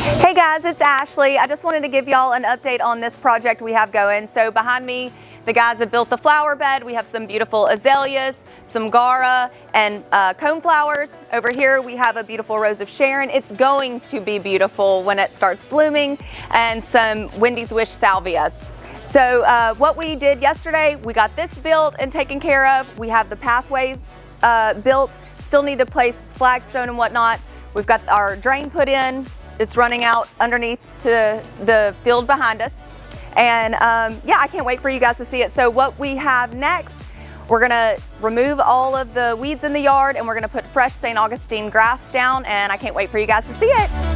Hey guys, it's Ashley. I just wanted to give y'all an update on this project we have going. So behind me, the guys have built the flower bed. We have some beautiful azaleas, some gara, and cone flowers. Over here we have a beautiful rose of Sharon. It's going to be beautiful when it starts blooming, and some Wendy's Wish salvia. So what we did yesterday, we got this built and taken care of. We have the pathway built. Still need to place flagstone and whatnot. We've got our drain put in. It's running out underneath to the field behind us. And yeah, I can't wait for you guys to see it. So what we have next, we're gonna remove all of the weeds in the yard, and we're gonna put fresh St. Augustine grass down, and I can't wait for you guys to see it.